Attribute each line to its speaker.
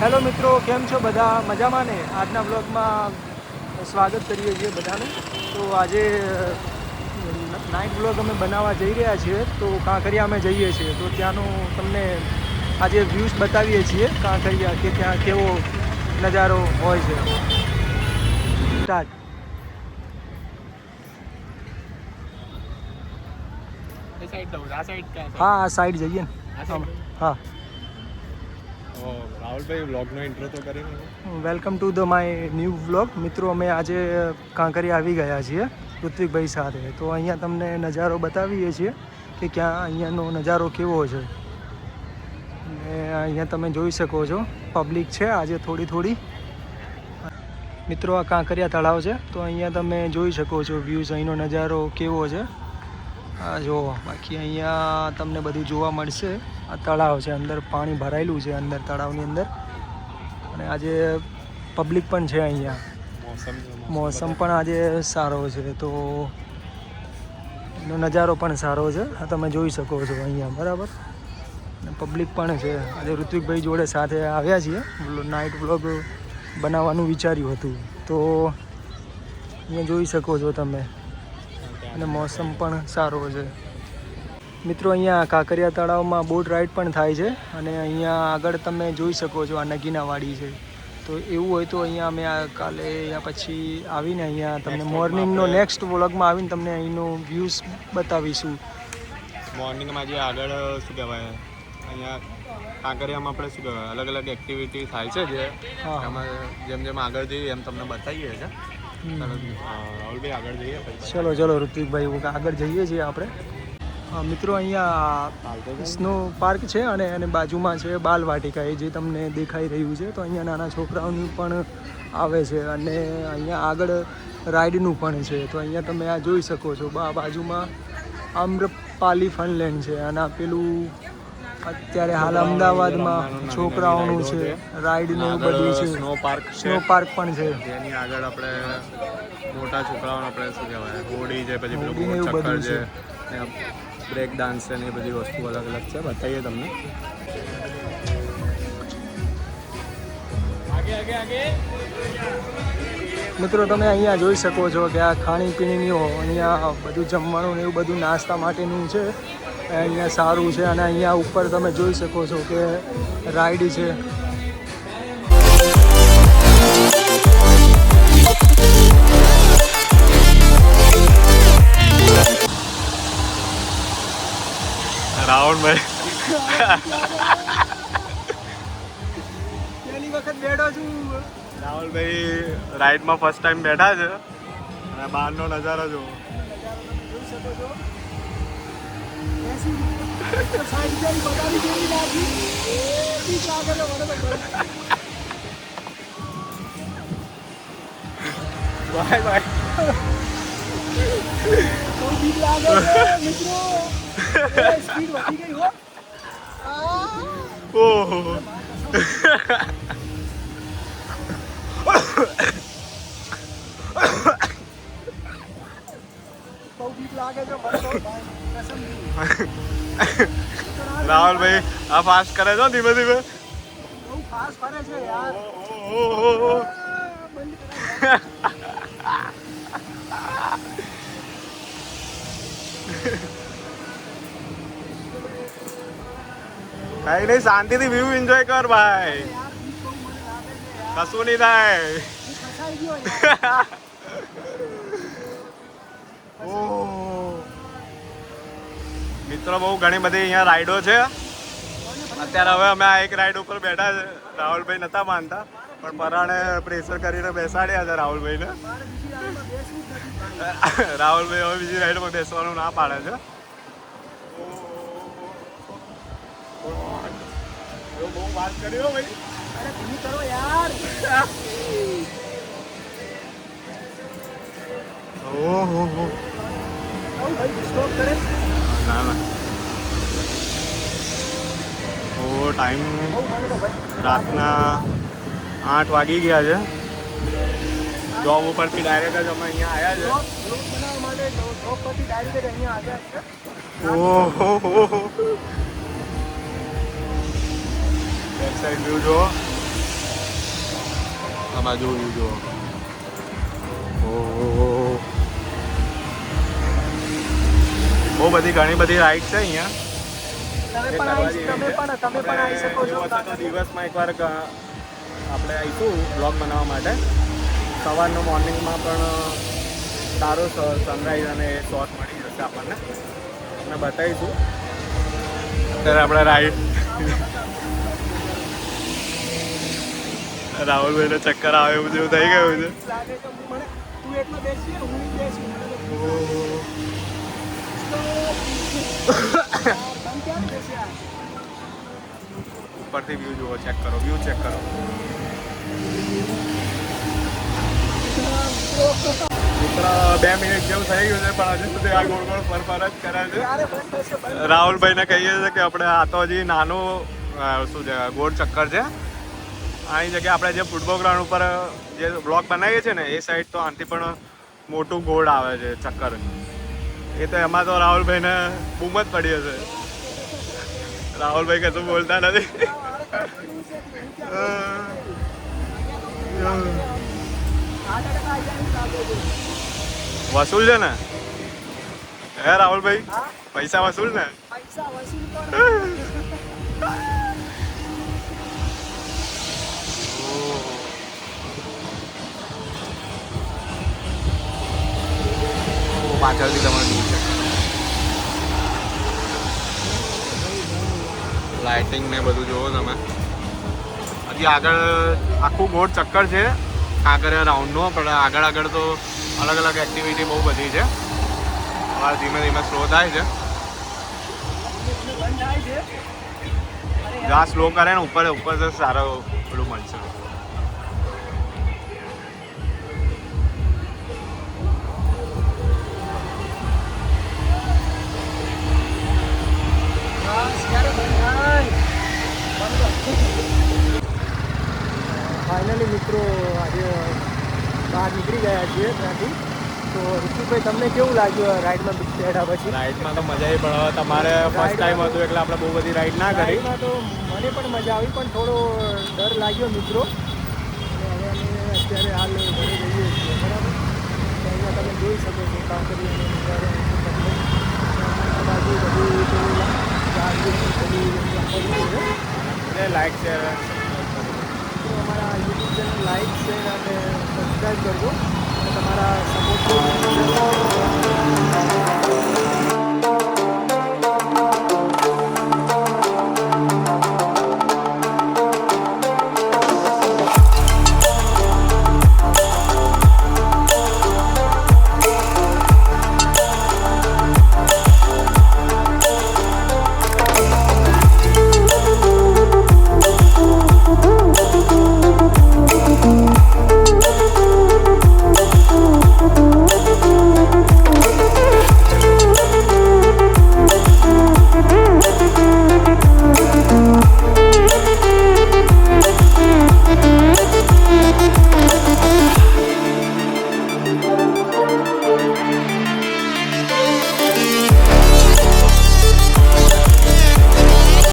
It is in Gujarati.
Speaker 1: હેલો મિત્રો, કેમ છો બધા? મજામાં ને? આજના બ્લોગમાં સ્વાગત કરીએ છીએ બધાનું. તો આજે નાઇટ બ્લોગ અમે બનાવવા જઈ રહ્યા છીએ. તો કાંકરિયા અમે જઈએ છીએ, તો ત્યાંનું તમને આજે વ્યૂઝ બતાવીએ છીએ કાંકરિયા, કે ત્યાં કેવો નજારો હોય છે. સ્ટાર્ટ. હા, આ સાઈડ જઈએ ને. હા.
Speaker 2: રાહુલભાઈ વ્લોગનો ઇન્ટ્રો તો કરી.
Speaker 1: Welcome to the my new vlog. મિત્રો, અમે આજે કાંકરિયા આવી ગયા છીએ ઋત્વિકભાઈ સાથે. તો અહીંયા તમને નજારો બતાવીએ છીએ કે ક્યાં અહીંયાનો નજારો કેવો છે. અને અહીંયા તમે જોઈ શકો છો પબ્લિક છે આજે થોડી. મિત્રો, આ કાંકરિયા તળાવ છે. તો અહીંયા તમે જોઈ શકો છો વ્યૂઝ, અહીંનો નજારો કેવો છે. આ જુઓ, બાકી અહીંયા તમને બધું જોવા મળશે. આ તળાવ છે, અંદર પાણી ભરાયેલું છે અંદર તળાવની અંદર. અને આજે પબ્લિક પણ છે અહીંયા. મોસમ પણ આજે સારો છે, તો એનો નજારો પણ સારો છે. આ તમે જોઈ શકો છો અહીંયા, બરાબર. અને પબ્લિક પણ છે. આજે ઋત્વિકભાઈ જોડે સાથે આવ્યા છીએ, નાઇટ વ્લોગ બનાવવાનું વિચાર્યું હતું. તો અહીંયા જોઈ શકો છો તમે, અને મોસમ પણ સારો છે. મિત્રો, અહીંયા કાંકરિયા તળાવમાં બોટ રાઈડ પણ થાય છે. અને અહીંયા આગળ તમે જોઈ શકો છો આ નગીનાવાડી છે. તો એવું હોય તો અહીંયા અમે કાલે યા પછી આવીને અહીંયા તમને મોર્નિંગનો નેક્સ્ટ વ્લોગમાં આવીને તમને અહીંનો વ્યૂઝ બતાવીશું.
Speaker 2: મોર્નિંગમાં જે આગળ શું કહેવાય, અહીંયા કાંકરિયામાં આપણે શું કહેવાય અલગ અલગ એક્ટિવિટી થાય છે, જે એમાં જેમ આગળ જઈએ એમ તમને બતાવીએ છીએ. રાહુલભાઈ આગળ જઈએ.
Speaker 1: ચલો ઋત્વિકભાઈ, આગળ જઈએ છીએ આપણે. મિત્રો, અહીંયા સ્નો પાર્ક છે અને બાજુમાં છે બાલવાટિકા, એ જે તમને દેખાઈ રહ્યું છે. તો અહીંયા નાના છોકરાઓની પણ આવે છે, અને અહીંયા આગળ રાઈડનું પણ છે. તો અહીંયા તમે આ જોઈ શકો છો, બાજુમાં આમ્રપાલી ફનલેન્ડ છે. અને પેલું અત્યારે હાલ અમદાવાદમાં છોકરાઓનું છે, રાઈડ ને એવું બધું છે. સ્નો પાર્ક પણ છે.
Speaker 2: જેની આગળ આપણે મોટા છોકરાઓને આપણે શું કહેવાય હોડી છે, પછી પેલું
Speaker 1: એવું બધું છે.
Speaker 2: બ્રેક ડાન્સ છે ને એ બધી વસ્તુ અલગ અલગ છે, બતાવીએ તમને.
Speaker 1: મિત્રો, તમે અહીંયા જોઈ શકો છો કે આ ખાણીપીણીની અહીંયા બધું જમવાનું ને એવું બધું નાસ્તા માટેનું છે. અહીંયા સારું છે. અને અહીંયા ઉપર તમે જોઈ શકો છો કે રાઈડ છે.
Speaker 2: રાહુલભાઈ
Speaker 1: પહેલી વખત બેઠો છું.
Speaker 2: રાહુલભાઈ રાઈડમાં ફર્સ્ટ ટાઈમ બેઠા છે, અને બહારનો નજારો જુઓ. બાય ઓહો. રાહુલભાઈ આ ફાસ્ટ કરે છે ધીમે ધીમે. કઈ નહીં, શાંતિથી વ્યૂ એન્જોય કર ભાઈ, કશું નહીં થાય. મિત્રો, બહુ ઘણી બધી અહીંયા રાઈડો છે. અત્યારે હવે અમે આ એક રાઈડ ઉપર બેઠા છે. રાહુલભાઈ નતા માનતા, પણ પરાણે પ્રેશર કરીને બેસાડ્યા છે રાહુલભાઈને. રાહુલભાઈ હવે બીજી રાઈડમાં બેસવાનું ના પાડે છે. બહુ વાત કર્યો ભાઈ.
Speaker 1: કરો યાર.
Speaker 2: ઓહો.
Speaker 1: સ્ટોપ કરે.
Speaker 2: ના. ટાઈમ રાતના 8 વાગી ગયા છે. જોબ ઉપરથી ડાયરેક્ટ જ અમે અહીંયા આવ્યા છે. ઓહો. બેક સાઈડ વ્યૂ જો. આ બાજુ વ્યૂ જુઓ. બહુ બધી ઘણી બધી રાઈડ છે અહીંયા.
Speaker 1: તમે પણ આવી શકો છો.
Speaker 2: દિવસમાં એકવાર આપણે આવીશું બ્લોગ બનાવવા માટે. સવારનો મોર્નિંગમાં પણ સારો સનરાઈઝ અને શોટ મળી જશે આપણને. આપણે બતાવીશું. અત્યારે આપણે રાઈડ રાહુલભાઈને ચક્કર આવે એવું જેવું થઈ ગયું છે. ઉપરથી વ્યૂ જુઓ, ચેક કરો, વ્યૂ ચેક કરો. મિત્ર 2 મિનિટ જેવું થઈ ગયું છે પણ હજી સુધી આ ગોળ ગોળ ફરફર જ કરે છે. રાહુલભાઈને કહીએ છીએ કે આપણે આ તો હજી નાનું શું છે ગોળ ચક્કર છે. આની જગ્યાએ આપણે જે ફૂટબોલ ગ્રાઉન્ડ ઉપર જે બ્લોક બનાવીએ છીએ ને એ સાઈડ તો આનાથી પણ મોટું ગોળ આવે છે ચક્કર. એ તો એમાં તો રાહુલભાઈને બૂમ જ પડી હશે. રાહુલભાઈ કશું બોલતા નથી. વસૂલ છે ને હે રાહુલભાઈ? પૈસા વસૂલ ને? પાછળથી તમારે દૂર છે લાઇટિંગ ને બધું જોવો તમે. હજી આગળ આખું ગોળ ચક્કર છે કાંકરિયા રાઉન્ડનો, પણ આગળ આગળ તો અલગ અલગ એક્ટિવિટી બહુ બધી છે. હવે ધીમે ધીમે સ્લો થાય છે. જ્યાં સ્લો કરે ને ઉપર તો સારો પેલું મળશે.
Speaker 1: ફાઇનલી મિત્રો આજે બહાર નીકળી ગયા છીએ ત્યાંથી. તો ઋષિભાઈ તમને કેવું લાગ્યું રાઈડમાં બેઠા પછી?
Speaker 2: રાઈડમાં તો મજા આવી, પણ તમારે ફર્સ્ટ ટાઈમ હતું એટલે આપણે બહુ બધી રાઈડ ના કરી.
Speaker 1: રાઈડમાં તો મને પણ મજા આવી, પણ થોડો ડર લાગ્યો મિત્રો. હવે અમે અત્યારે હાલ ઘરે જઈએ છીએ, બરાબર? તો અહીંયા તમે જોઈ શકો છો કાંકરિયા બાજુ બધી લાઈક શેર